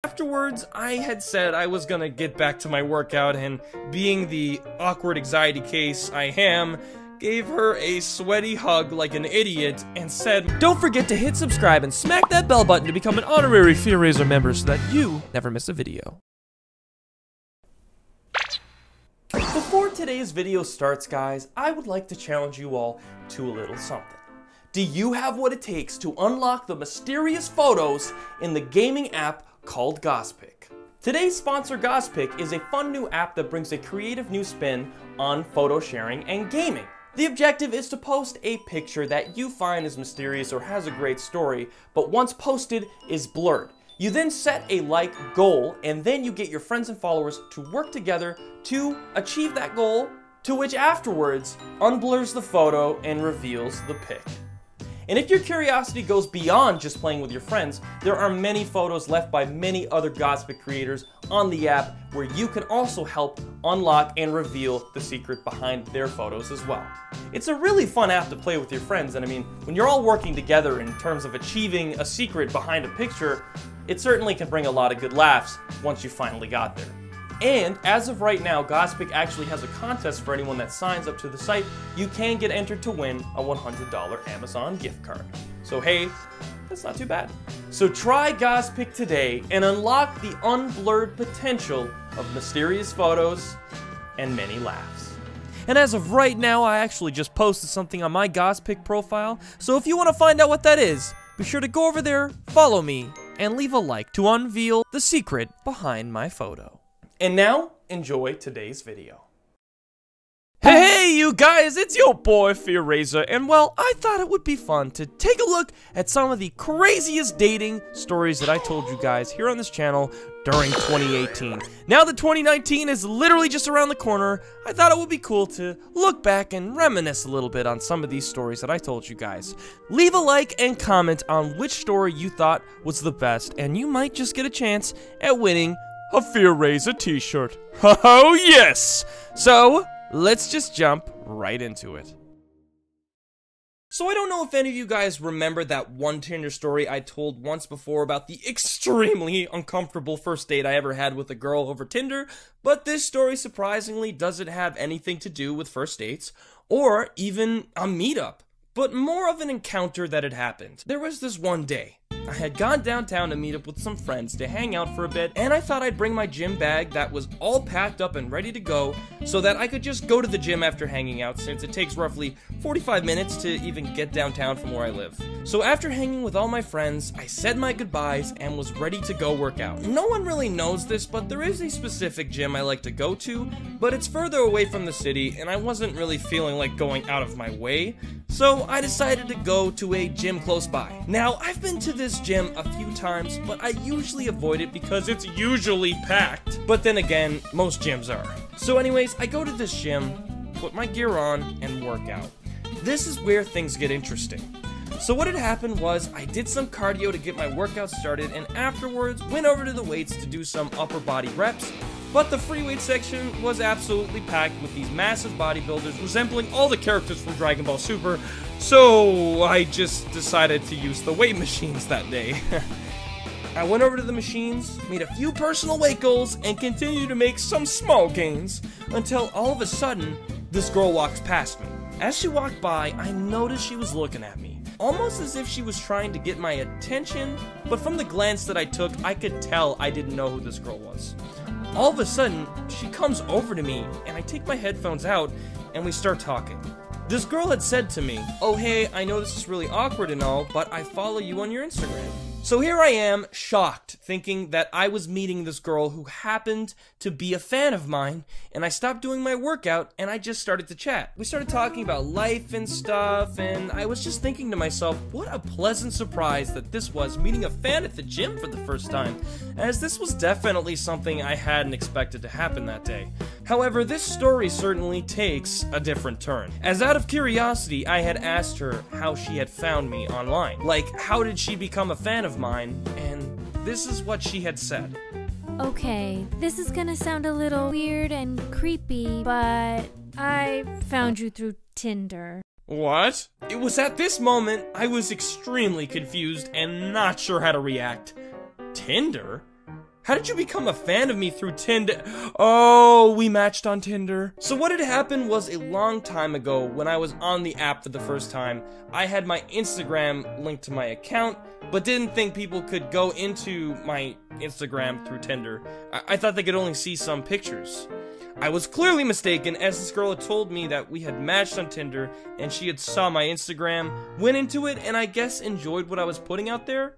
Afterwards, I had said I was gonna get back to my workout, and being the awkward anxiety case I am, gave her a sweaty hug like an idiot and said, "Don't forget to hit subscribe and smack that bell button to become an honorary TheFearRaiser member so that you never miss a video." Before today's video starts, guys, I would like to challenge you all to a little something. Do you have what it takes to unlock the mysterious photos in the gaming app called Gospic? Today's sponsor, Gospic, is a fun new app that brings a creative new spin on photo sharing and gaming. The objective is to post a picture that you find is mysterious or has a great story, but once posted is blurred. You then set a like goal, and then you get your friends and followers to work together to achieve that goal, to which afterwards unblurs the photo and reveals the pic. And if your curiosity goes beyond just playing with your friends, there are many photos left by many other Gospic creators on the app where you can also help unlock and reveal the secret behind their photos as well. It's a really fun app to play with your friends, and I mean, when you're all working together in terms of achieving a secret behind a picture, it certainly can bring a lot of good laughs once you finally got there. And as of right now, Gospic actually has a contest for anyone that signs up to the site. You can get entered to win a $100 Amazon gift card. So hey, that's not too bad. So try Gospic today and unlock the unblurred potential of mysterious photos and many laughs. And as of right now, I actually just posted something on my Gospic profile. So if you want to find out what that is, be sure to go over there, follow me, and leave a like to unveil the secret behind my photo. And now, enjoy today's video. Hey you guys, it's your boy TheFearRaiser, and well, I thought it would be fun to take a look at some of the craziest dating stories that I told you guys here on this channel during 2018. Now that 2019 is literally just around the corner, I thought it would be cool to look back and reminisce a little bit on some of these stories that I told you guys. Leave a like and comment on which story you thought was the best, and you might just get a chance at winning a TheFearRaiser t-shirt. Oh yes! So, let's just jump right into it. So I don't know if any of you guys remember that one Tinder story I told once before about the extremely uncomfortable first date I ever had with a girl over Tinder, but this story surprisingly doesn't have anything to do with first dates or even a meetup, but more of an encounter that had happened. There was this one day. I had gone downtown to meet up with some friends to hang out for a bit, and I thought I'd bring my gym bag that was all packed up and ready to go so that I could just go to the gym after hanging out, since it takes roughly 45 minutes to even get downtown from where I live. So after hanging with all my friends, I said my goodbyes and was ready to go work out. No one really knows this, but there is a specific gym I like to go to, but it's further away from the city, and I wasn't really feeling like going out of my way, so I decided to go to a gym close by. Now, I've been to this gym a few times, but I usually avoid it because it's usually packed. But then again, most gyms are. So anyways, I go to this gym, put my gear on, and work out. This is where things get interesting. So what had happened was I did some cardio to get my workout started, and afterwards went over to the weights to do some upper body reps. But the free weight section was absolutely packed with these massive bodybuilders resembling all the characters from Dragon Ball Super, so I just decided to use the weight machines that day. I went over to the machines, made a few personal weight goals, and continued to make some small gains, until all of a sudden, this girl walks past me. As she walked by, I noticed she was looking at me, almost as if she was trying to get my attention, but from the glance that I took, I could tell I didn't know who this girl was. All of a sudden, she comes over to me, and I take my headphones out, and we start talking. This girl had said to me, "Oh hey, I know this is really awkward and all, but I follow you on your Instagram." So here I am, shocked, thinking that I was meeting this girl who happened to be a fan of mine, and I stopped doing my workout, and I just started to chat. We started talking about life and stuff, and I was just thinking to myself, what a pleasant surprise that this was, meeting a fan at the gym for the first time, as this was definitely something I hadn't expected to happen that day. However, this story certainly takes a different turn, as out of curiosity, I had asked her how she had found me online. Like, how did she become a fan of mine, and this is what she had said. Okay, this is gonna sound a little weird and creepy, but I found you through Tinder. What? It was at this moment I was extremely confused and not sure how to react. Tinder? How did you become a fan of me through Tinder? Oh, we matched on Tinder. So what had happened was a long time ago when I was on the app for the first time, I had my Instagram linked to my account, but didn't think people could go into my Instagram through Tinder. I thought they could only see some pictures. I was clearly mistaken, as this girl had told me that we had matched on Tinder and she had saw my Instagram, went into it, and I guess enjoyed what I was putting out there.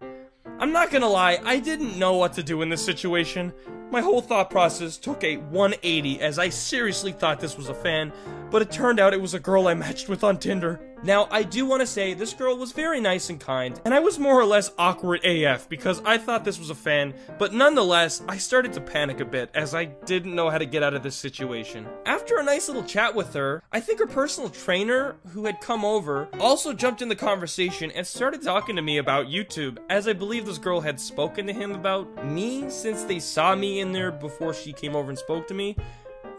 I'm not gonna lie, I didn't know what to do in this situation. My whole thought process took a 180 as I seriously thought this was a fan, but it turned out it was a girl I matched with on Tinder. Now, I do want to say this girl was very nice and kind, and I was more or less awkward AF because I thought this was a fan, but nonetheless, I started to panic a bit as I didn't know how to get out of this situation. After a nice little chat with her, I think her personal trainer, who had come over, also jumped in the conversation and started talking to me about YouTube, as I believe this girl had spoken to him about me since they saw me in there before she came over and spoke to me.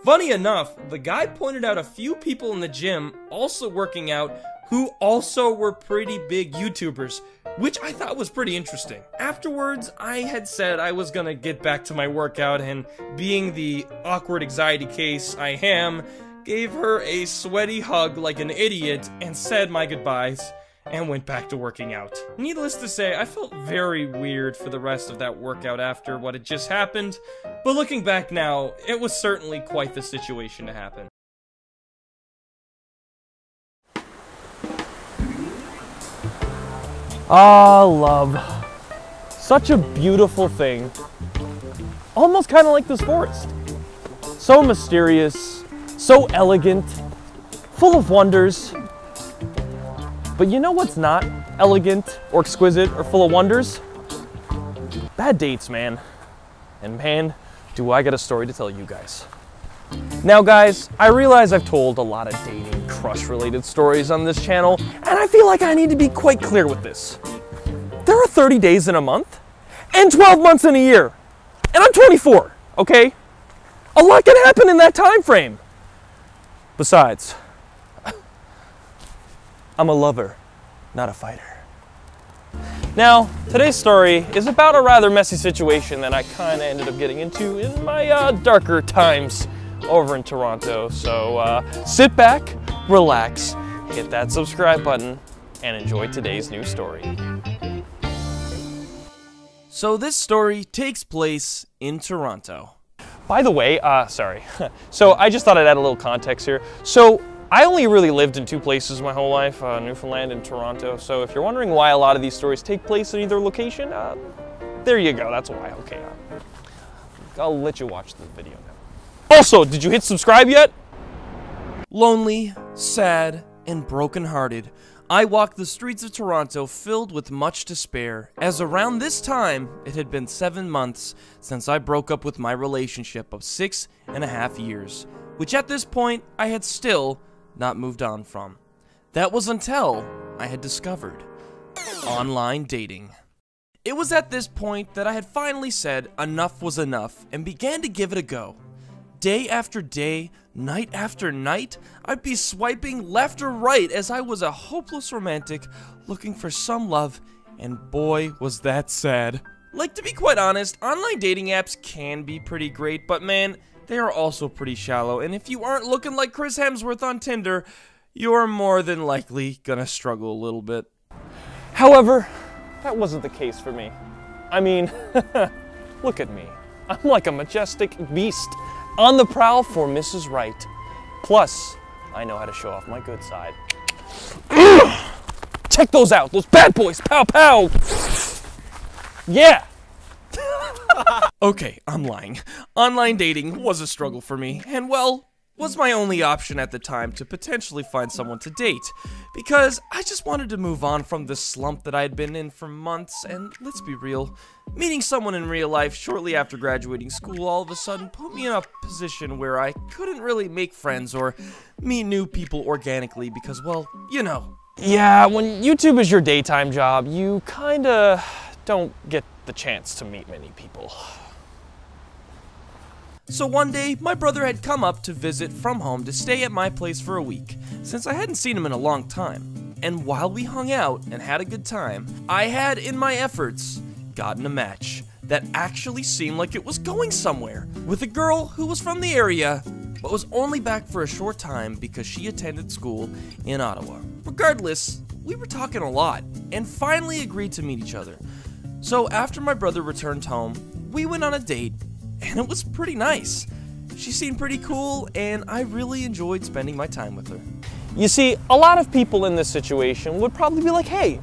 Funny enough, the guy pointed out a few people in the gym also working out who also were pretty big YouTubers, which I thought was pretty interesting. Afterwards, I had said I was gonna get back to my workout, and being the awkward anxiety case I am, gave her a sweaty hug like an idiot and said my goodbyes and went back to working out. Needless to say, I felt very weird for the rest of that workout after what had just happened, but looking back now, it was certainly quite the situation to happen. Ah, love. Such a beautiful thing. Almost kind of like this forest. So mysterious, so elegant, full of wonders. But you know what's not elegant or exquisite or full of wonders? Bad dates, man. And man, do I got a story to tell you guys. Now guys, I realize I've told a lot of dating, crush-related stories on this channel, and I feel like I need to be quite clear with this. There are 30 days in a month, and 12 months in a year. And I'm 24, okay? A lot can happen in that time frame. Besides, I'm a lover, not a fighter. Now, today's story is about a rather messy situation that I kind of ended up getting into in my darker times over in Toronto. So sit back, relax, hit that subscribe button, and enjoy today's new story. So this story takes place in Toronto. By the way, sorry. So I just thought I'd add a little context here. So I only really lived in two places my whole life, Newfoundland and Toronto. So if you're wondering why a lot of these stories take place in either location, there you go, that's why. Okay, I'll let you watch the video now. Also, did you hit subscribe yet? Lonely, sad, and brokenhearted, I walked the streets of Toronto filled with much despair, as around this time, it had been 7 months since I broke up with my relationship of 6.5 years, which at this point, I had still not moved on from. That was until I had discovered online dating. It was at this point that I had finally said enough was enough and began to give it a go. Day after day, night after night, I'd be swiping left or right as I was a hopeless romantic looking for some love, and boy was that sad. Like, to be quite honest, online dating apps can be pretty great, but man, they are also pretty shallow, and if you aren't looking like Chris Hemsworth on Tinder, you're more than likely gonna struggle a little bit. However, that wasn't the case for me. I mean, look at me. I'm like a majestic beast, on the prowl for Mrs. Right. Plus, I know how to show off my good side. Check those out, those bad boys, pow pow! Yeah! Okay, I'm lying. Online dating was a struggle for me, and well, was my only option at the time to potentially find someone to date, because I just wanted to move on from this slump that I had been in for months, and let's be real, meeting someone in real life shortly after graduating school all of a sudden put me in a position where I couldn't really make friends or meet new people organically because, well, you know. Yeah, when YouTube is your daytime job, you kinda don't get the chance to meet many people. So one day, my brother had come up to visit from home to stay at my place for a week, since I hadn't seen him in a long time. And while we hung out and had a good time, I had, in my efforts, gotten a match that actually seemed like it was going somewhere, with a girl who was from the area, but was only back for a short time because she attended school in Ottawa. Regardless, we were talking a lot, and finally agreed to meet each other. So after my brother returned home, we went on a date, and it was pretty nice. She seemed pretty cool, and I really enjoyed spending my time with her. You see, a lot of people in this situation would probably be like, hey,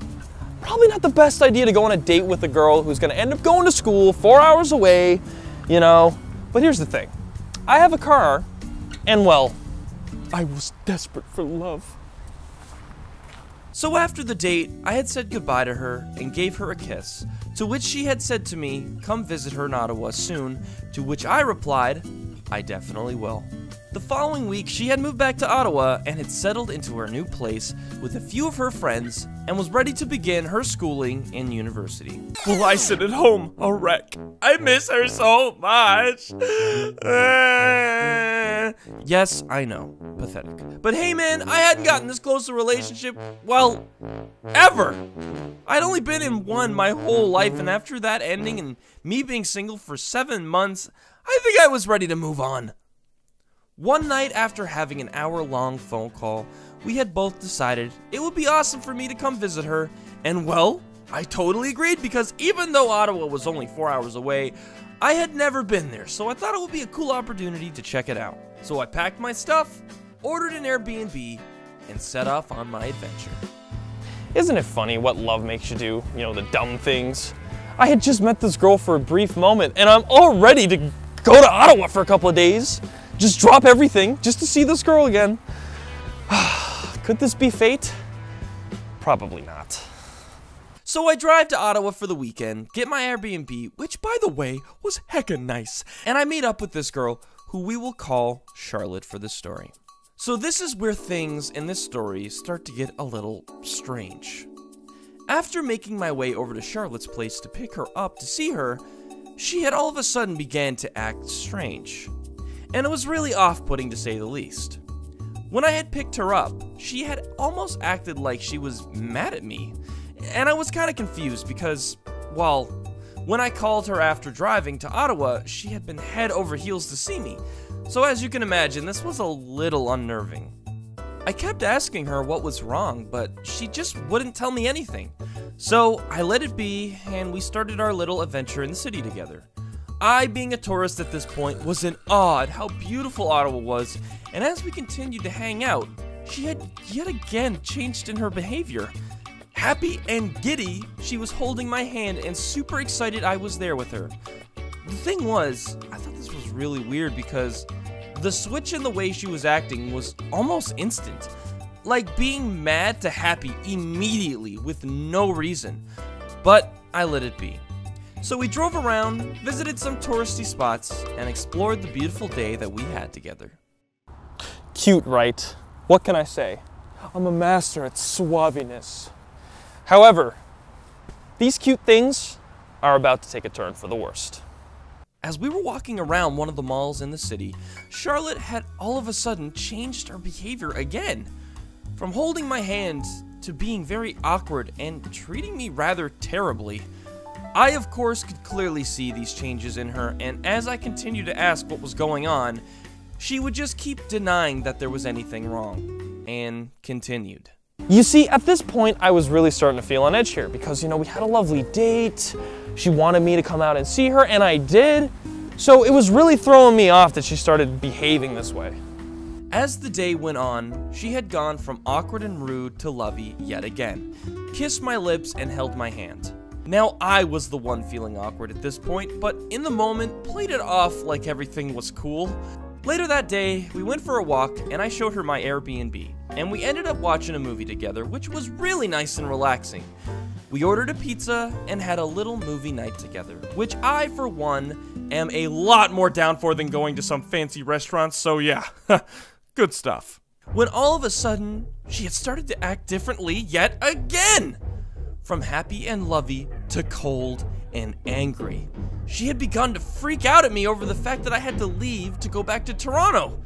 probably not the best idea to go on a date with a girl who's gonna end up going to school 4 hours away, you know. But here's the thing. I have a car, and well, I was desperate for love. So after the date, I had said goodbye to her and gave her a kiss, to which she had said to me, come visit her in Ottawa soon, to which I replied, I definitely will. The following week, she had moved back to Ottawa and had settled into her new place with a few of her friends and was ready to begin her schooling in university. Well, I sit at home, a wreck. I miss her so much. Yes, I know, pathetic. But hey man, I hadn't gotten this close to a relationship, well, ever. I'd only been in one my whole life, and after that ending and me being single for 7 months, I think I was ready to move on. One night after having an hour-long phone call, we had both decided it would be awesome for me to come visit her, and well, I totally agreed because even though Ottawa was only 4 hours away, I had never been there, so I thought it would be a cool opportunity to check it out. So I packed my stuff, ordered an Airbnb, and set off on my adventure. Isn't it funny what love makes you do, you know, the dumb things? I had just met this girl for a brief moment, and I'm all ready to go to Ottawa for a couple of days. Just drop everything just to see this girl again. Could this be fate? Probably not. So I drive to Ottawa for the weekend, get my Airbnb, which by the way was heckin' nice, and I meet up with this girl who we will call Charlotte for this story. So this is where things in this story start to get a little strange. After making my way over to Charlotte's place to pick her up to see her, she had all of a sudden began to act strange. And it was really off-putting to say the least. When I had picked her up, she had almost acted like she was mad at me. And I was kind of confused because, well, when I called her after driving to Ottawa, she had been head over heels to see me. So as you can imagine, this was a little unnerving. I kept asking her what was wrong, but she just wouldn't tell me anything. So I let it be, and we started our little adventure in the city together. I, being a tourist at this point, was in awe at how beautiful Ottawa was, and as we continued to hang out, she had yet again changed in her behavior. Happy and giddy, she was holding my hand and super excited I was there with her. The thing was, I thought this was really weird because the switch in the way she was acting was almost instant. Like being mad to happy immediately with no reason. But I let it be. So we drove around, visited some touristy spots, and explored the beautiful day that we had together. Cute, right? What can I say? I'm a master at suaviness. However, these cute things are about to take a turn for the worst. As we were walking around one of the malls in the city, Charlotte had all of a sudden changed her behavior again. From holding my hand to being very awkward and treating me rather terribly. I, of course, could clearly see these changes in her, and as I continued to ask what was going on, she would just keep denying that there was anything wrong, and continued. You see, at this point, I was really starting to feel on edge here, because, you know, we had a lovely date, she wanted me to come out and see her, and I did, so it was really throwing me off that she started behaving this way. As the day went on, she had gone from awkward and rude to lovey yet again, kissed my lips and held my hand. Now I was the one feeling awkward at this point, but in the moment, played it off like everything was cool. Later that day, we went for a walk and I showed her my Airbnb, and we ended up watching a movie together, which was really nice and relaxing. We ordered a pizza and had a little movie night together, which I, for one, am a lot more down for than going to some fancy restaurants, so yeah, good stuff. When all of a sudden, she had started to act differently yet again! From happy and lovey to cold and angry. She had begun to freak out at me over the fact that I had to leave to go back to Toronto.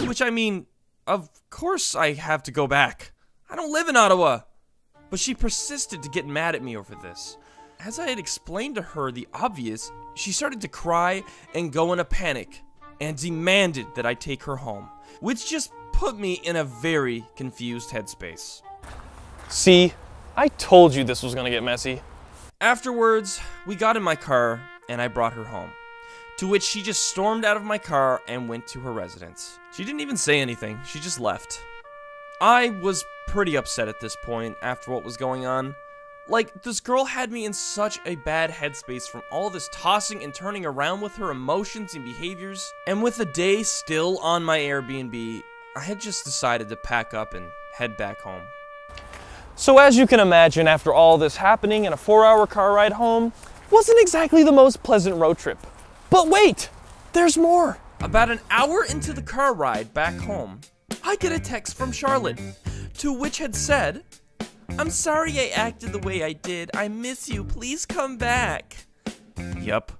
Which, I mean, of course I have to go back. I don't live in Ottawa. But she persisted to get mad at me over this. as I had explained to her the obvious, she started to cry and go in a panic and demanded that I take her home, which just put me in a very confused headspace. See, I told you this was gonna get messy. Afterwards, we got in my car and I brought her home, to which she just stormed out of my car and went to her residence. She didn't even say anything, she just left. I was pretty upset at this point after what was going on. Like, this girl had me in such a bad headspace from all this tossing and turning around with her emotions and behaviors, and with the day still on my Airbnb, I had just decided to pack up and head back home. So as you can imagine, after all this happening and a 4-hour car ride home, wasn't exactly the most pleasant road trip. But wait, there's more. About an hour into the car ride back home, I get a text from Charlotte, to which had said, "I'm sorry I acted the way I did. I miss you. Please come back." Yup.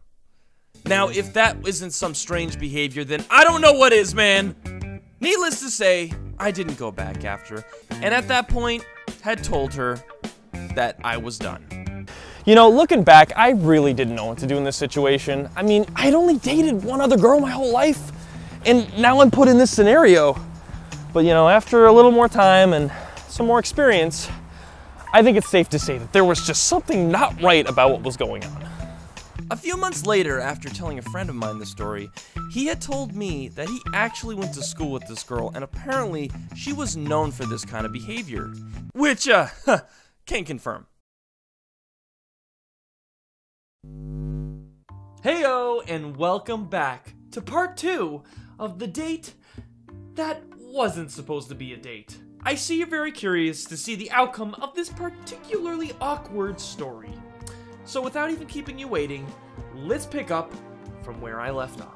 Now, if that isn't some strange behavior, then I don't know what is, man. Needless to say, I didn't go back after, and at that point, had told her that I was done. You know, looking back, I really didn't know what to do in this situation. I mean, I'd only dated one other girl my whole life, and now I'm put in this scenario. But you know, after a little more time and some more experience, I think it's safe to say that there was just something not right about what was going on. A few months later, after telling a friend of mine the story, he had told me that he actually went to school with this girl, and apparently she was known for this kind of behavior. Which, can confirm. Heyo, and welcome back to part 2 of the date that wasn't supposed to be a date. I see you're very curious to see the outcome of this particularly awkward story. So without even keeping you waiting, let's pick up from where I left off.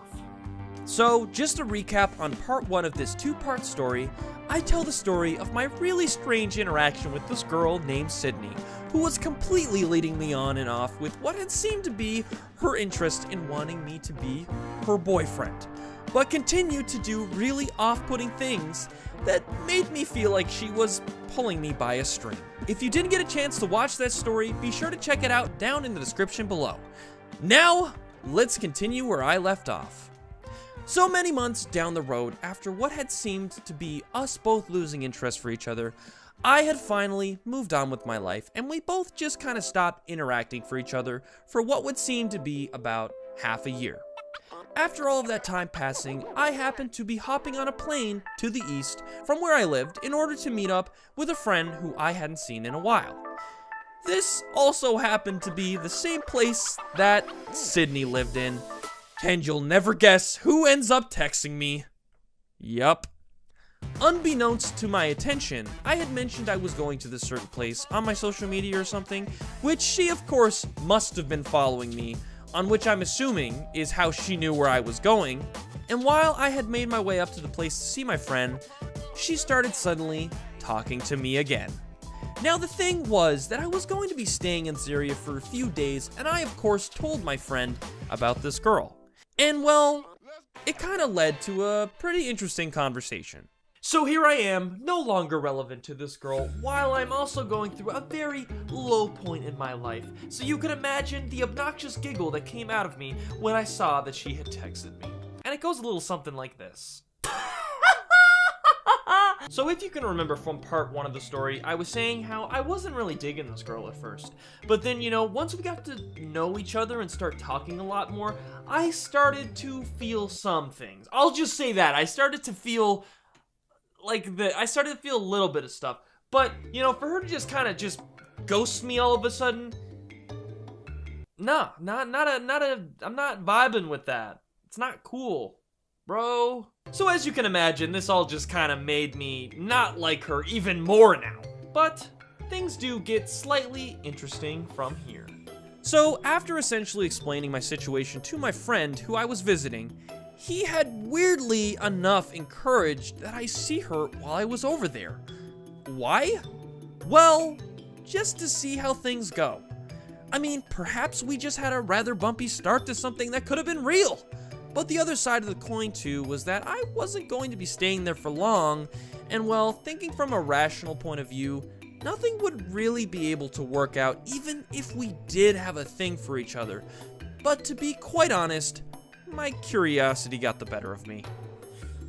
So, just to recap on part 1 of this 2-part story, I tell the story of my really strange interaction with this girl named Sydney, who was completely leading me on and off with what had seemed to be her interest in wanting me to be her boyfriend, but continued to do really off-putting things that made me feel like she was pulling me by a string. If you didn't get a chance to watch that story, be sure to check it out down in the description below. Now, let's continue where I left off. So many months down the road, after what had seemed to be us both losing interest for each other, I had finally moved on with my life, and we both just kind of stopped interacting for each other for what would seem to be about half a year. After all of that time passing, I happened to be hopping on a plane to the east from where I lived in order to meet up with a friend who I hadn't seen in a while. This also happened to be the same place that Sydney lived in, and you'll never guess who ends up texting me. Yup. Unbeknownst to my attention, I had mentioned I was going to this certain place on my social media or something, which she of course must have been following me, on which I'm assuming is how she knew where I was going. And while I had made my way up to the place to see my friend, she started suddenly talking to me again. Now the thing was that I was going to be staying in this area for a few days, and I of course told my friend about this girl. And well, it kind of led to a pretty interesting conversation. So here I am, no longer relevant to this girl, while I'm also going through a very low point in my life. So you can imagine the obnoxious giggle that came out of me when I saw that she had texted me. And it goes a little something like this. So if you can remember from part 1 of the story, I was saying how I wasn't really digging this girl at first. But then, you know, once we got to know each other and start talking a lot more, I started to feel some things. I'll just say that. I started to feel a little bit of stuff. But, you know, for her to just kind of just ghost me all of a sudden, nah, I'm not vibing with that. It's not cool, bro. So as you can imagine, this all just kind of made me not like her even more now. But things do get slightly interesting from here. So after essentially explaining my situation to my friend who I was visiting, he had weirdly enough encouraged that I see her while I was over there. Why? Well, just to see how things go. I mean, perhaps we just had a rather bumpy start to something that could have been real. But the other side of the coin too was that I wasn't going to be staying there for long, and well, thinking from a rational point of view, nothing would really be able to work out even if we did have a thing for each other. But to be quite honest, my curiosity got the better of me.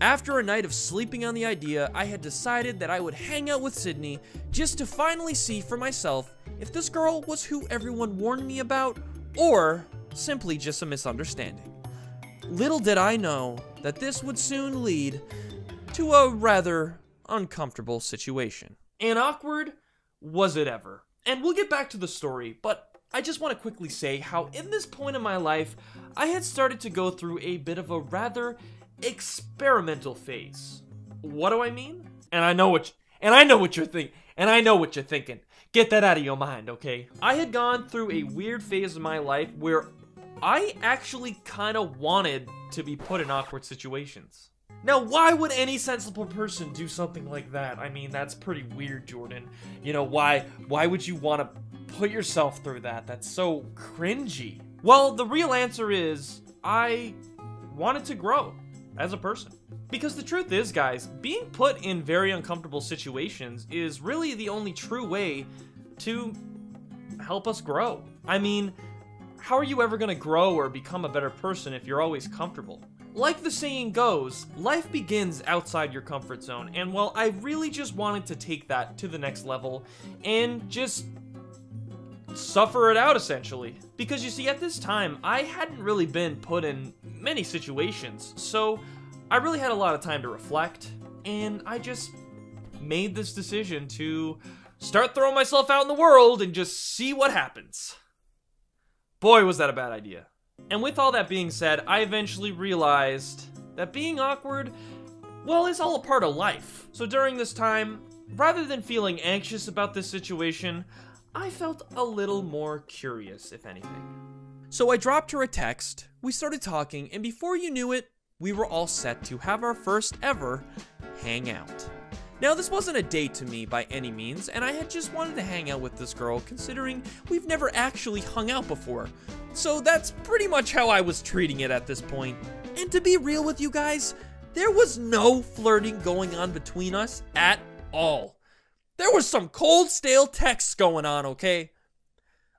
After a night of sleeping on the idea, I had decided that I would hang out with Sydney just to finally see for myself if this girl was who everyone warned me about, or simply just a misunderstanding. Little did I know that this would soon lead to a rather uncomfortable situation. And awkward was it ever? And we'll get back to the story, but I just want to quickly say how in this point in my life, I had started to go through a bit of a rather experimental phase. What do I mean? And I know what you're thinking. Get that out of your mind, okay? I had gone through a weird phase of my life where I actually kind of wanted to be put in awkward situations. Now, why would any sensible person do something like that? I mean, that's pretty weird, Jordan. You know, why would you want to put yourself through that? That's so cringy. Well, the real answer is I wanted to grow as a person. Because the truth is, guys, being put in very uncomfortable situations is really the only true way to help us grow. I mean, how are you ever going to grow or become a better person if you're always comfortable? Like the saying goes, life begins outside your comfort zone, and well, I really just wanted to take that to the next level and just suffer it out, essentially. Because you see, at this time, I hadn't really been put in many situations, so I really had a lot of time to reflect, and I just made this decision to start throwing myself out in the world and just see what happens. Boy, was that a bad idea. And with all that being said, I eventually realized that being awkward, well, is all a part of life. So during this time, rather than feeling anxious about this situation, I felt a little more curious, if anything. So I dropped her a text, we started talking, and before you knew it, we were all set to have our first ever hangout. Now, this wasn't a date to me by any means, and I had just wanted to hang out with this girl, considering we've never actually hung out before. So that's pretty much how I was treating it at this point. And to be real with you guys, there was no flirting going on between us at all. There was some cold, stale texts going on, okay?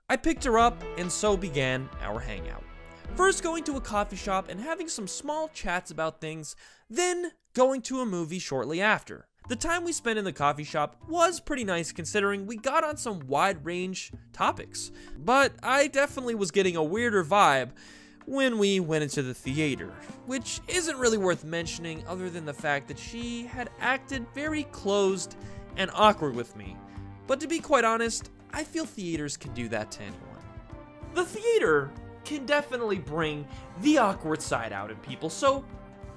I picked her up, and so began our hangout. First going to a coffee shop and having some small chats about things, then going to a movie shortly after. The time we spent in the coffee shop was pretty nice considering we got on some wide range topics, but I definitely was getting a weirder vibe when we went into the theater, which isn't really worth mentioning other than the fact that she had acted very closed and awkward with me. But to be quite honest, I feel theaters can do that to anyone. The theater can definitely bring the awkward side out in people, so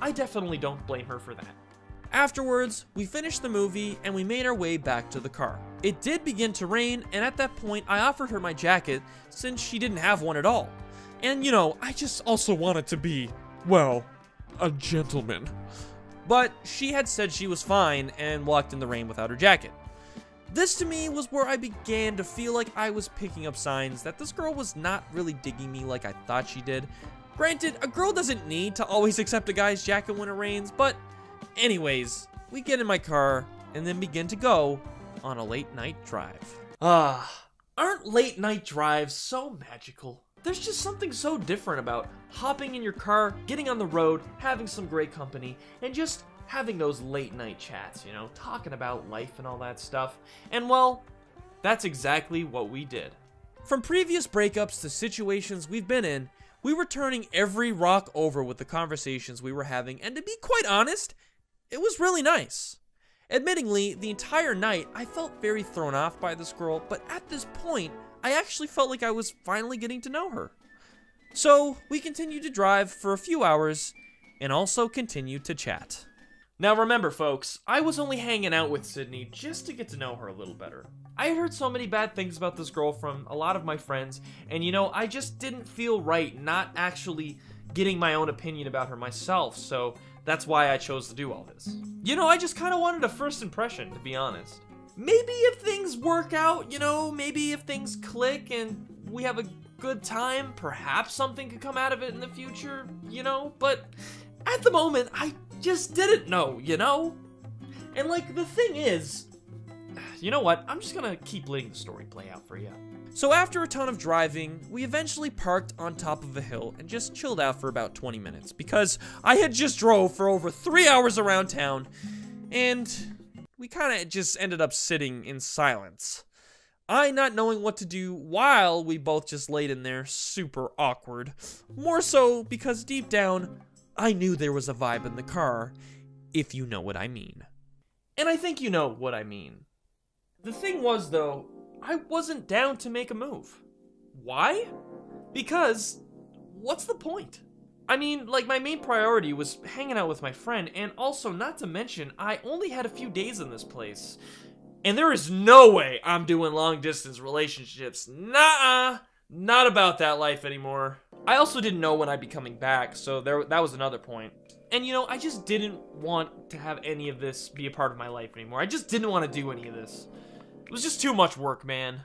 I definitely don't blame her for that. Afterwards, we finished the movie and we made our way back to the car. It did begin to rain, and at that point I offered her my jacket since she didn't have one at all. And you know, I just also wanted to be, well, a gentleman. But she had said she was fine and walked in the rain without her jacket. This to me was where I began to feel like I was picking up signs that this girl was not really digging me like I thought she did. Granted, a girl doesn't need to always accept a guy's jacket when it rains, but anyways, we get in my car and then begin to go on a late night drive. Aren't late night drives so magical? There's just something so different about hopping in your car, getting on the road, having some great company, and just having those late night chats, you know, talking about life and all that stuff. And well, that's exactly what we did. From previous breakups to situations we've been in, we were turning every rock over with the conversations we were having, and to be quite honest, it was really nice. Admittingly, the entire night, I felt very thrown off by this girl, but at this point, I actually felt like I was finally getting to know her. So, we continued to drive for a few hours, and also continued to chat. Now remember folks, I was only hanging out with Sydney just to get to know her a little better. I had heard so many bad things about this girl from a lot of my friends, and you know, I just didn't feel right not actually getting my own opinion about her myself, so that's why I chose to do all this. You know, I just kind of wanted a first impression, to be honest. Maybe if things work out, you know, maybe if things click and we have a good time, perhaps something could come out of it in the future, you know? But at the moment, I just didn't know, you know? And like, the thing is, You know what? I'm just gonna keep letting the story play out for you. So after a ton of driving, we eventually parked on top of a hill and just chilled out for about 20 minutes because I had just drove for over 3 hours around town and we kind of just ended up sitting in silence. I not knowing what to do while we both just laid in there super awkward. More so because deep down, I knew there was a vibe in the car, if you know what I mean. And I think you know what I mean. The thing was though, I wasn't down to make a move. Why? Because, what's the point? I mean, like, my main priority was hanging out with my friend, and also, not to mention, I only had a few days in this place. And there is no way I'm doing long-distance relationships. Nuh-uh. Not about that life anymore. I also didn't know when I'd be coming back, so that was another point. And, you know, I just didn't want to have any of this be a part of my life anymore. I just didn't want to do any of this. It was just too much work, man.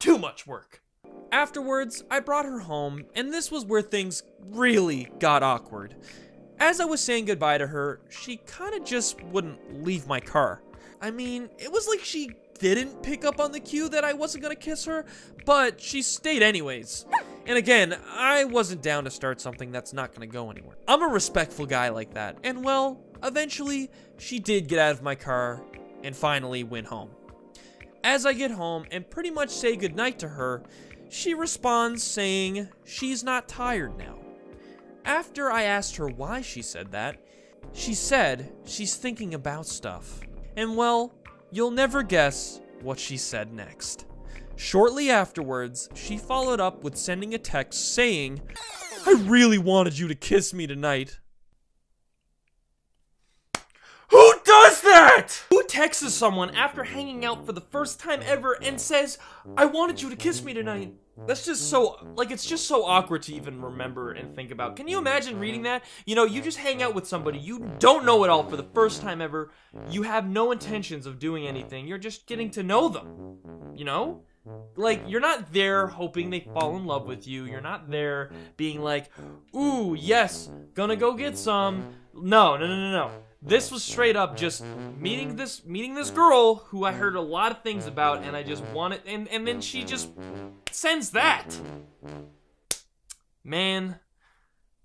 Too much work. Afterwards, I brought her home, and this was where things really got awkward. As I was saying goodbye to her, she kind of just wouldn't leave my car. I mean, it was like she didn't pick up on the cue that I wasn't gonna kiss her, but she stayed anyways. And again, I wasn't down to start something that's not gonna go anywhere. I'm a respectful guy like that, and well, eventually, she did get out of my car and finally went home. As I get home and pretty much say goodnight to her, she responds saying she's not tired now. After I asked her why she said that, she said she's thinking about stuff. And well, you'll never guess what she said next. Shortly afterwards, she followed up with sending a text saying, "I really wanted you to kiss me tonight." Who does that? Who texts someone after hanging out for the first time ever and says, "I wanted you to kiss me tonight"? That's just so, like, it's just so awkward to even remember and think about. Can you imagine reading that? You know, you just hang out with somebody, you don't know at all for the first time ever, you have no intentions of doing anything, you're just getting to know them, you know? Like, you're not there hoping they fall in love with you, you're not there being like, "Ooh, yes, gonna go get some." No. This was straight up just meeting this girl who I heard a lot of things about, and I just wanted, and then she just sends that. Man,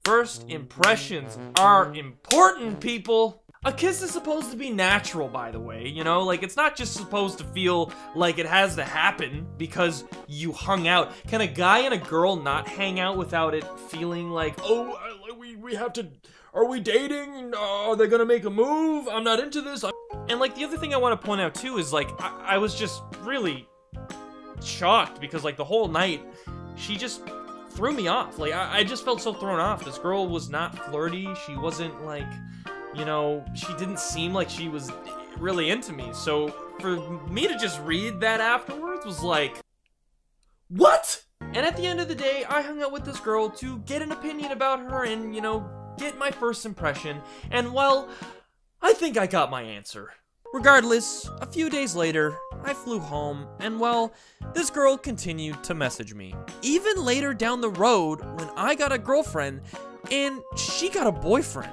first impressions are important, people. A kiss is supposed to be natural, by the way, you know? Like, it's not just supposed to feel like it has to happen because you hung out. Can a guy and a girl not hang out without it feeling like, "Oh, we have to... Are we dating? Are they gonna make a move? I'm not into this." And like the other thing I want to point out too is like I was just really shocked because like the whole night she just threw me off. Like I just felt so thrown off. This girl was not flirty. She wasn't like, you know, she didn't seem like she was really into me. So for me to just read that afterwards was like, what? And at the end of the day, I hung out with this girl to get an opinion about her and, you know, get my first impression, and well, I think I got my answer. Regardless, a few days later, I flew home, and well, this girl continued to message me. Even later down the road, when I got a girlfriend, and she got a boyfriend.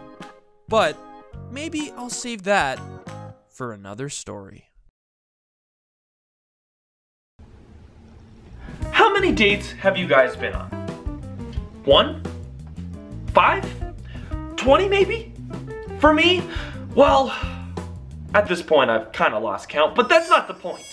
But maybe I'll save that for another story. How many dates have you guys been on? 1? 5? 20 maybe? For me, well, at this point I've kind of lost count, but that's not the point.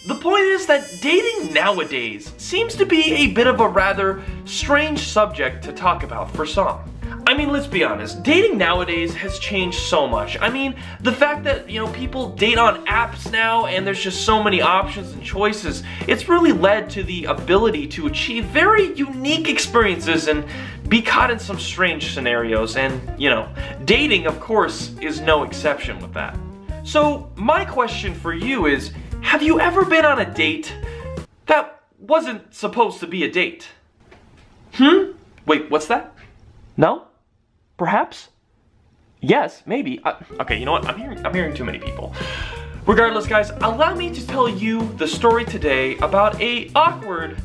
The point is that dating nowadays seems to be a bit of a rather strange subject to talk about for some. I mean, let's be honest, dating nowadays has changed so much. I mean, the fact that, you know, people date on apps now and there's just so many options and choices, it's really led to the ability to achieve very unique experiences and be caught in some strange scenarios. And, you know, dating, of course, is no exception with that. So, my question for you is, have you ever been on a date that wasn't supposed to be a date? Wait, what's that? No? Perhaps? Yes, maybe. Okay, you know what? I'm hearing too many people. Regardless, guys, allow me to tell you the story today about a awkward...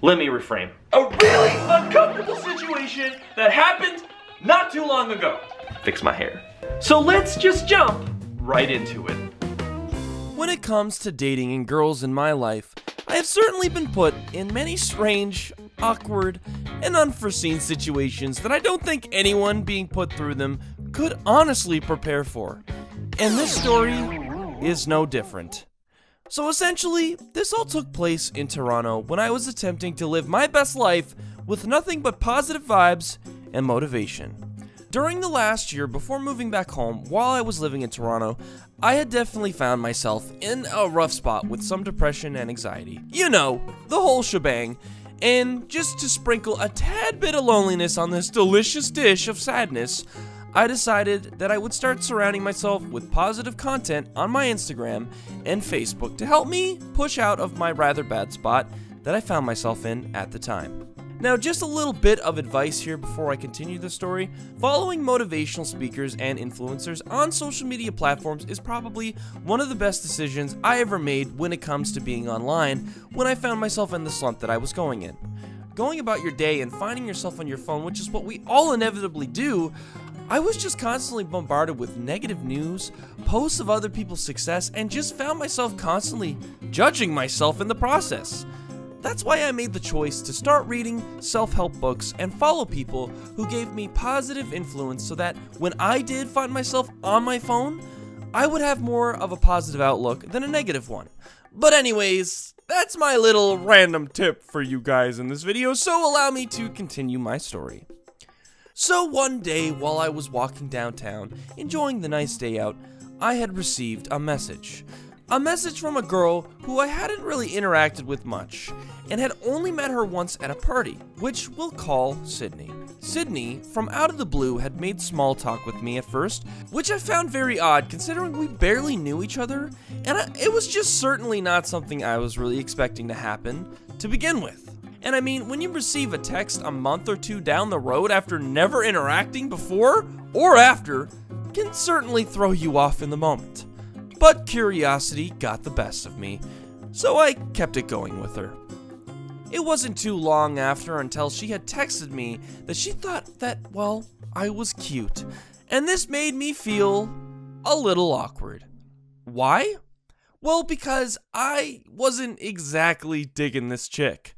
Let me reframe. A really uncomfortable situation that happened not too long ago. Fix my hair. So let's just jump right into it. When it comes to dating and girls in my life, I have certainly been put in many strange, awkward, and unforeseen situations that I don't think anyone being put through them could honestly prepare for. And this story is no different. So essentially, this all took place in Toronto when I was attempting to live my best life with nothing but positive vibes and motivation. During the last year before moving back home, while I was living in Toronto, I had definitely found myself in a rough spot with some depression and anxiety. You know, the whole shebang. And just to sprinkle a tad bit of loneliness on this delicious dish of sadness, I decided that I would start surrounding myself with positive content on my Instagram and Facebook to help me push out of my rather bad spot that I found myself in at the time. Now, just a little bit of advice here before I continue the story. Following motivational speakers and influencers on social media platforms is probably one of the best decisions I ever made when it comes to being online when I found myself in the slump that I was going in. Going about your day and finding yourself on your phone, which is what we all inevitably do, I was just constantly bombarded with negative news, posts of other people's success, and just found myself constantly judging myself in the process. That's why I made the choice to start reading self-help books and follow people who gave me positive influence so that when I did find myself on my phone, I would have more of a positive outlook than a negative one. But anyways, that's my little random tip for you guys in this video, so allow me to continue my story. So one day while I was walking downtown, enjoying the nice day out, I had received a message. A message from a girl who I hadn't really interacted with much, and had only met her once at a party, which we'll call Sydney. Sydney, from out of the blue, had made small talk with me at first, which I found very odd considering we barely knew each other, and it was just certainly not something I was really expecting to happen to begin with. And I mean, when you receive a text a month or two down the road after never interacting before or after, can certainly throw you off in the moment. But curiosity got the best of me, so I kept it going with her. It wasn't too long after until she had texted me that she thought that, well, I was cute, and this made me feel a little awkward. Why? Well, because I wasn't exactly digging this chick.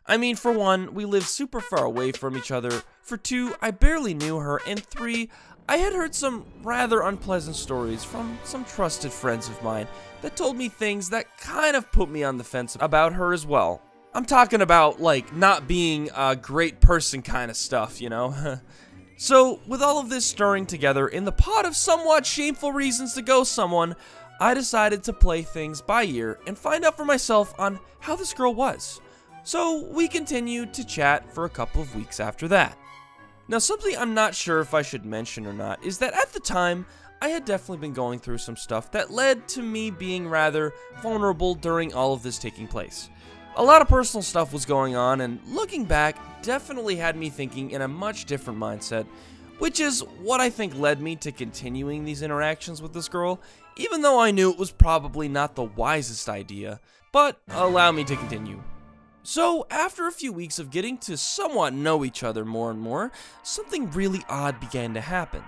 I mean, for one, we lived super far away from each other. For two, I barely knew her, and three, I had heard some rather unpleasant stories from some trusted friends of mine that told me things that kind of put me on the fence about her as well. I'm talking about, like, not being a great person kind of stuff, you know? So, with all of this stirring together in the pot of somewhat shameful reasons to ghost someone, I decided to play things by ear and find out for myself on how this girl was. So, we continued to chat for a couple of weeks after that. Now, something I'm not sure if I should mention or not is that at the time, I had definitely been going through some stuff that led to me being rather vulnerable during all of this taking place. A lot of personal stuff was going on, and looking back, definitely had me thinking in a much different mindset, which is what I think led me to continuing these interactions with this girl, even though I knew it was probably not the wisest idea, but allow me to continue. So, after a few weeks of getting to somewhat know each other more and more, something really odd began to happen.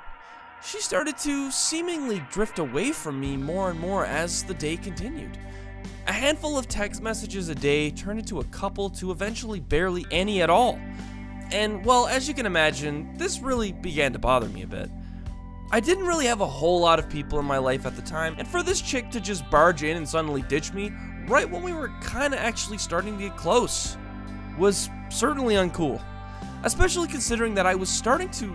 She started to seemingly drift away from me more and more as the day continued. A handful of text messages a day turned into a couple to eventually barely any at all. And, well, as you can imagine, this really began to bother me a bit. I didn't really have a whole lot of people in my life at the time, and for this chick to just barge in and suddenly ditch me right when we were kinda actually starting to get close was certainly uncool. Especially considering that I was starting to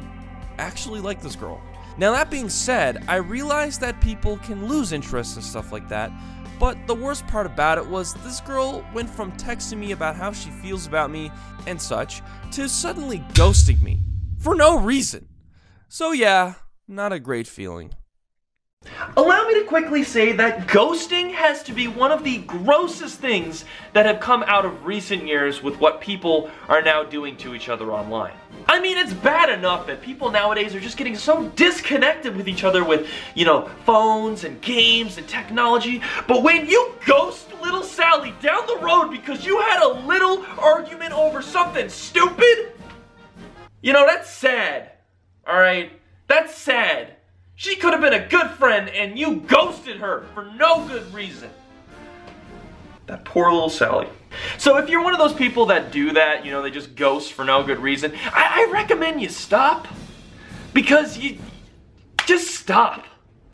actually like this girl. Now that being said, I realized that people can lose interest and stuff like that, but the worst part about it was this girl went from texting me about how she feels about me and such to suddenly ghosting me for no reason. So yeah, not a great feeling. Allow me to quickly say that ghosting has to be one of the grossest things that have come out of recent years with what people are now doing to each other online. I mean, it's bad enough that people nowadays are just getting so disconnected with each other with, you know, phones and games and technology, but when you ghost little Sally down the road because you had a little argument over something stupid, you know, that's sad, alright? That's sad. She could have been a good friend and you ghosted her for no good reason. That poor little Sally. So if you're one of those people that do that, you know, they just ghost for no good reason, I recommend you stop. Because you just stop.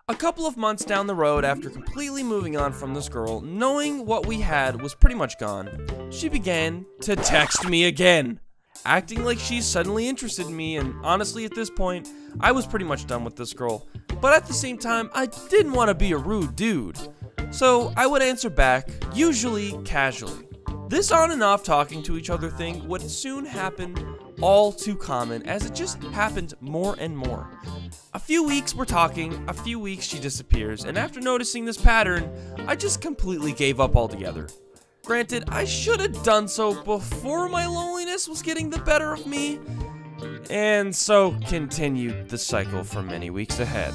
A couple of months down the road, after completely moving on from this girl, knowing what we had was pretty much gone, she began to text me again, acting like she's suddenly interested in me, and honestly at this point, I was pretty much done with this girl. But at the same time, I didn't want to be a rude dude, so I would answer back, usually casually. This on and off talking to each other thing would soon happen all too common, as it just happened more and more. A few weeks we're talking, a few weeks she disappears, and after noticing this pattern, I just completely gave up altogether. Granted, I should have done so before my loneliness was getting the better of me, and so continued the cycle for many weeks ahead.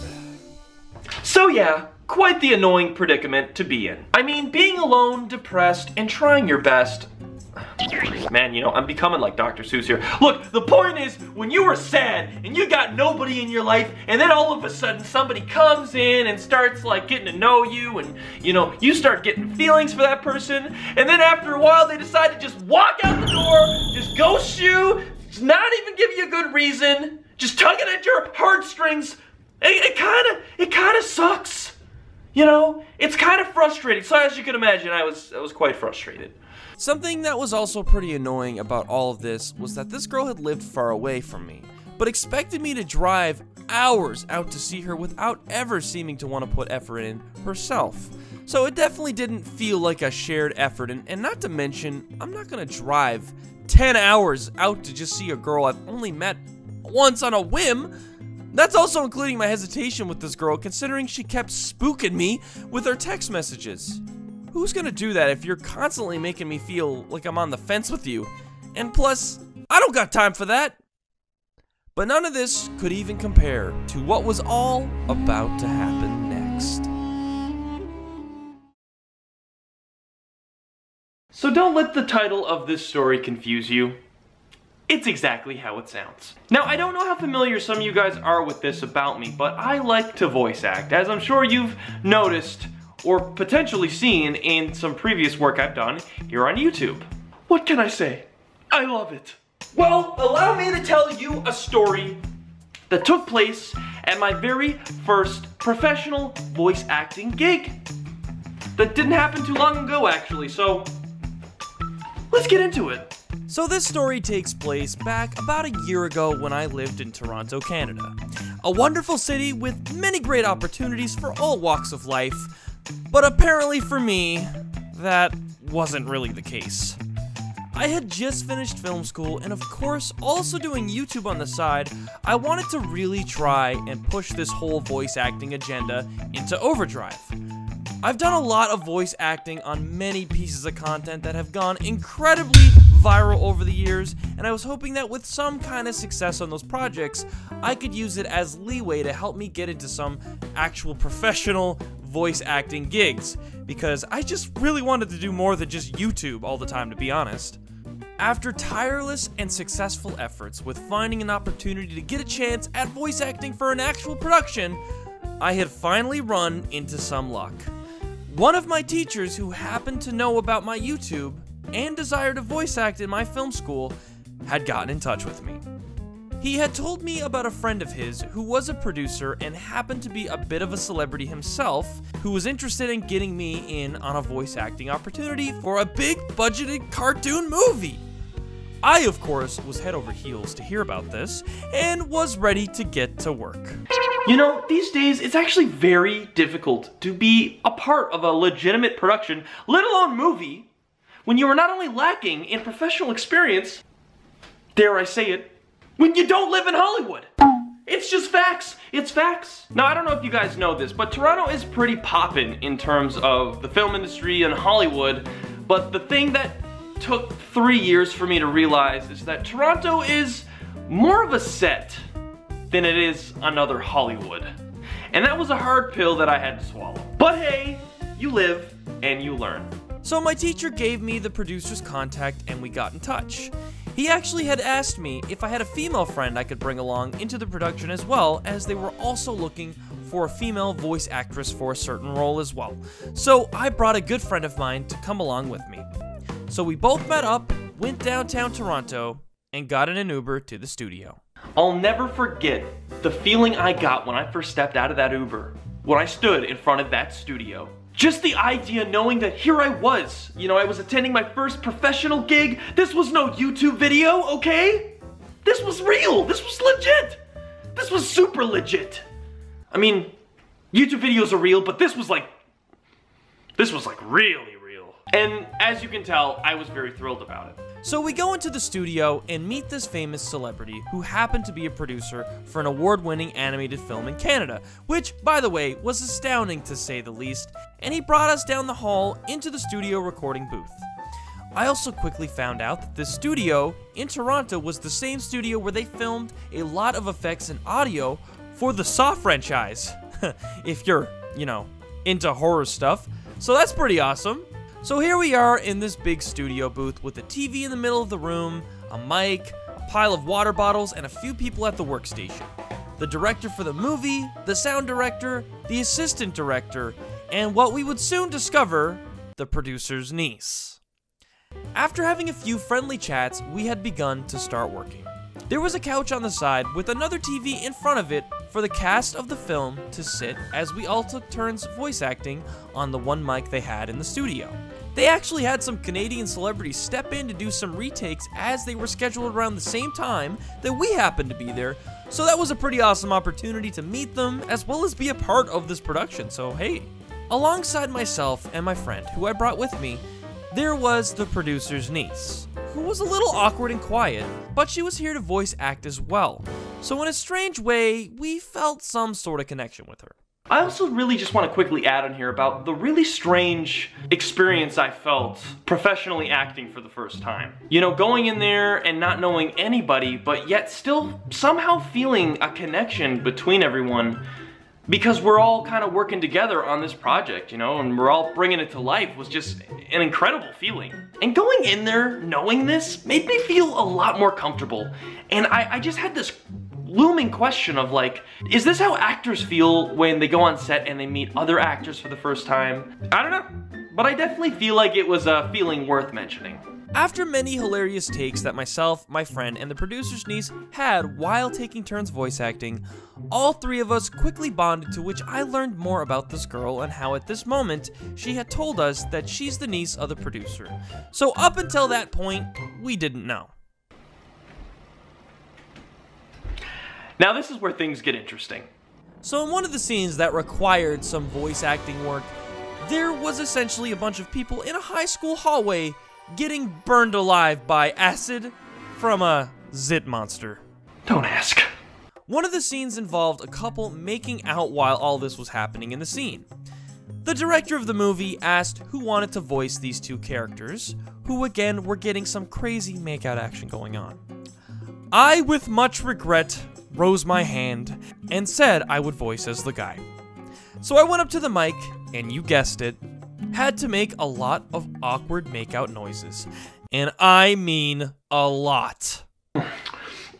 So yeah, quite the annoying predicament to be in. I mean, being alone, depressed, and trying your best. Man, you know, I'm becoming like Dr. Seuss here. Look, the point is, when you were sad, and you got nobody in your life, and then all of a sudden somebody comes in and starts like getting to know you, and you know, you start getting feelings for that person, and then after a while they decide to just walk out the door, just ghost you, just not even give you a good reason, just tugging at your heartstrings. It kind of sucks. You know, it's kind of frustrating. So as you can imagine, I was quite frustrated. Something that was also pretty annoying about all of this was that this girl had lived far away from me, but expected me to drive hours out to see her without ever seeming to want to put effort in herself. So it definitely didn't feel like a shared effort, and not to mention, I'm not gonna drive 10 hours out to just see a girl I've only met once on a whim. That's also including my hesitation with this girl, considering she kept spooking me with her text messages. Who's gonna do that if you're constantly making me feel like I'm on the fence with you? And plus, I don't got time for that. But none of this could even compare to what was all about to happen next. So don't let the title of this story confuse you. It's exactly how it sounds. Now, I don't know how familiar some of you guys are with this about me, but I like to voice act, as I'm sure you've noticed or potentially seen in some previous work I've done here on YouTube. What can I say? I love it. Well, allow me to tell you a story that took place at my very first professional voice acting gig. That didn't happen too long ago, actually, so let's get into it. So this story takes place back about a year ago when I lived in Toronto, Canada. A wonderful city with many great opportunities for all walks of life, but apparently for me, that wasn't really the case. I had just finished film school, and of course, also doing YouTube on the side, I wanted to really try and push this whole voice acting agenda into overdrive. I've done a lot of voice acting on many pieces of content that have gone incredibly viral over the years, and I was hoping that with some kind of success on those projects, I could use it as leeway to help me get into some actual professional voice acting gigs, because I just really wanted to do more than just YouTube all the time, to be honest. After tireless and successful efforts with finding an opportunity to get a chance at voice acting for an actual production, I had finally run into some luck. One of my teachers who happened to know about my YouTube and desired to voice act in my film school had gotten in touch with me. He had told me about a friend of his who was a producer and happened to be a bit of a celebrity himself, who was interested in getting me in on a voice acting opportunity for a big budgeted cartoon movie. I, of course, was head over heels to hear about this and was ready to get to work. You know, these days, it's actually very difficult to be a part of a legitimate production, let alone movie, when you are not only lacking in professional experience, dare I say it, when you don't live in Hollywood. It's just facts. It's facts. Now, I don't know if you guys know this, but Toronto is pretty poppin' in terms of the film industry and Hollywood, but the thing that took 3 years for me to realize is that Toronto is more of a set than it is another Hollywood. And that was a hard pill that I had to swallow. But hey, you live and you learn. So my teacher gave me the producer's contact and we got in touch. He actually had asked me if I had a female friend I could bring along into the production as well, as they were also looking for a female voice actress for a certain role as well. So I brought a good friend of mine to come along with me. So we both met up, went downtown Toronto, and got in an Uber to the studio. I'll never forget the feeling I got when I first stepped out of that Uber, when I stood in front of that studio. Just the idea knowing that here I was, I was attending my first professional gig. This was no YouTube video, okay? This was real, this was legit. This was super legit. I mean, YouTube videos are real, but this was like really real. And as you can tell, I was very thrilled about it. So we go into the studio and meet this famous celebrity who happened to be a producer for an award-winning animated film in Canada, which, by the way, was astounding to say the least, and he brought us down the hall into the studio recording booth. I also quickly found out that this studio in Toronto was the same studio where they filmed a lot of effects and audio for the Saw franchise, if you're, into horror stuff, so that's pretty awesome. So here we are in this big studio booth with a TV in the middle of the room, a mic, a pile of water bottles, and a few people at the workstation. The director for the movie, the sound director, the assistant director, and what we would soon discover, the producer's niece. After having a few friendly chats, we had begun to start working. There was a couch on the side with another TV in front of it for the cast of the film to sit as we all took turns voice acting on the one mic they had in the studio. They actually had some Canadian celebrities step in to do some retakes as they were scheduled around the same time that we happened to be there, so that was a pretty awesome opportunity to meet them as well as be a part of this production, so hey. Alongside myself and my friend, who I brought with me, there was the producer's niece, who was a little awkward and quiet, but she was here to voice act as well. So in a strange way, we felt some sort of connection with her. I also really just want to quickly add on here about the really strange experience I felt professionally acting for the first time. Going in there and not knowing anybody, but yet still somehow feeling a connection between everyone because we're all kind of working together on this project, and we're all bringing it to life was just an incredible feeling. And going in there knowing this made me feel a lot more comfortable. And I just had this looming question of like, is this how actors feel when they go on set and they meet other actors for the first time? I don't know, but I definitely feel like it was a feeling worth mentioning. After many hilarious takes that myself, my friend, and the producer's niece had while taking turns voice acting, all three of us quickly bonded, to which I learned more about this girl and how at this moment she had told us that she's the niece of the producer. So up until that point, we didn't know. Now this is where things get interesting. So in one of the scenes that required some voice acting work, there was essentially a bunch of people in a high school hallway getting burned alive by acid from a zit monster. Don't ask. One of the scenes involved a couple making out while all this was happening in the scene. The director of the movie asked who wanted to voice these two characters, who again were getting some crazy makeout action going on. I, with much regret, rose my hand and said I would voice as the guy. So I went up to the mic, and you guessed it, had to make a lot of awkward makeout noises. And I mean a lot.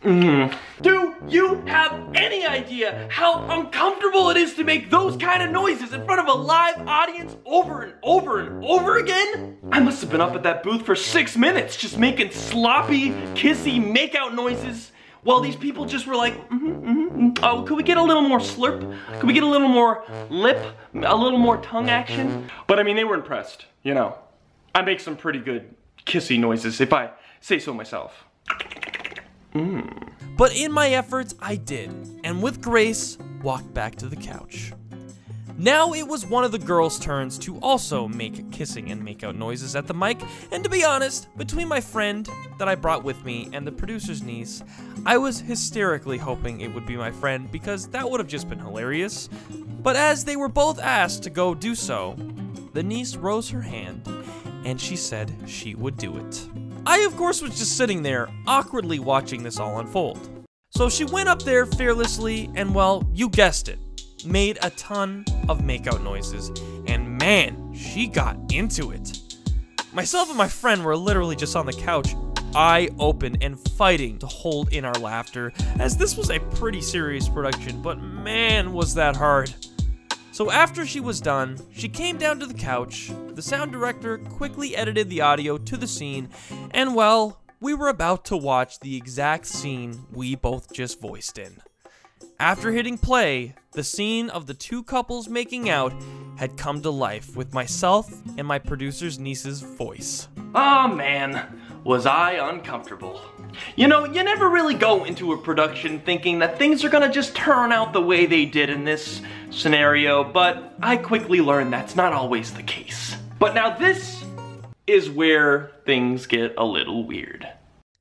Do you have any idea how uncomfortable it is to make those kind of noises in front of a live audience over and over and over again? I must have been up at that booth for 6 minutes just making sloppy, kissy makeout noises while these people just were like, oh, could we get a little more slurp? Could we get a little more lip? A little more tongue action? But I mean, they were impressed, I make some pretty good kissy noises, if I say so myself. But in my efforts, I did, and with grace, walked back to the couch. Now it was one of the girls' turns to also make kissing and makeout noises at the mic, and to be honest, between my friend that I brought with me and the producer's niece, I was hysterically hoping it would be my friend because that would have just been hilarious. But as they were both asked to go do so, the niece rose her hand and she said she would do it. I, of course, was just sitting there, awkwardly watching this all unfold. So she went up there fearlessly and, well, you guessed it, made a ton of makeout noises, and man, she got into it. Myself and my friend were literally just on the couch, eye open and fighting to hold in our laughter, as this was a pretty serious production, but man, was that hard. So after she was done, she came down to the couch, the sound director quickly edited the audio to the scene, and well, we were about to watch the exact scene we both just voiced in. After hitting play, the scene of the two couples making out had come to life with myself and my producer's niece's voice. Oh man, was I uncomfortable. You know, you never really go into a production thinking that things are gonna just turn out the way they did in this scenario, but I quickly learned that's not always the case. But now this is where things get a little weird.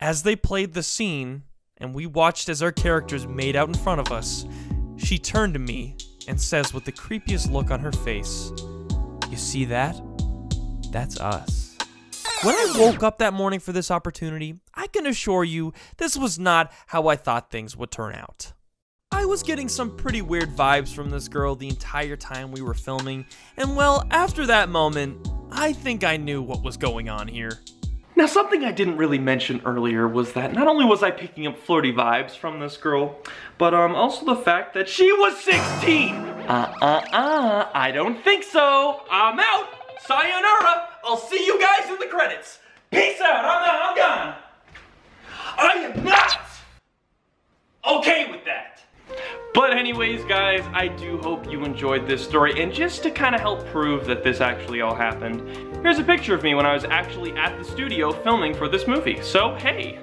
As they played the scene, and we watched as our characters made out in front of us, she turned to me and says with the creepiest look on her face, "You see that? That's us." When I woke up that morning for this opportunity, I can assure you this was not how I thought things would turn out. I was getting some pretty weird vibes from this girl the entire time we were filming, and well, after that moment, I think I knew what was going on here. Now, something I didn't really mention earlier was that not only was I picking up flirty vibes from this girl, but also the fact that she was 16! I don't think so! I'm out! Sayonara! I'll see you guys in the credits! Peace out! I'm gone! I am not okay with that! But anyways, guys, I do hope you enjoyed this story, and just to kind of help prove that this actually all happened, here's a picture of me when I was actually at the studio filming for this movie. So, hey,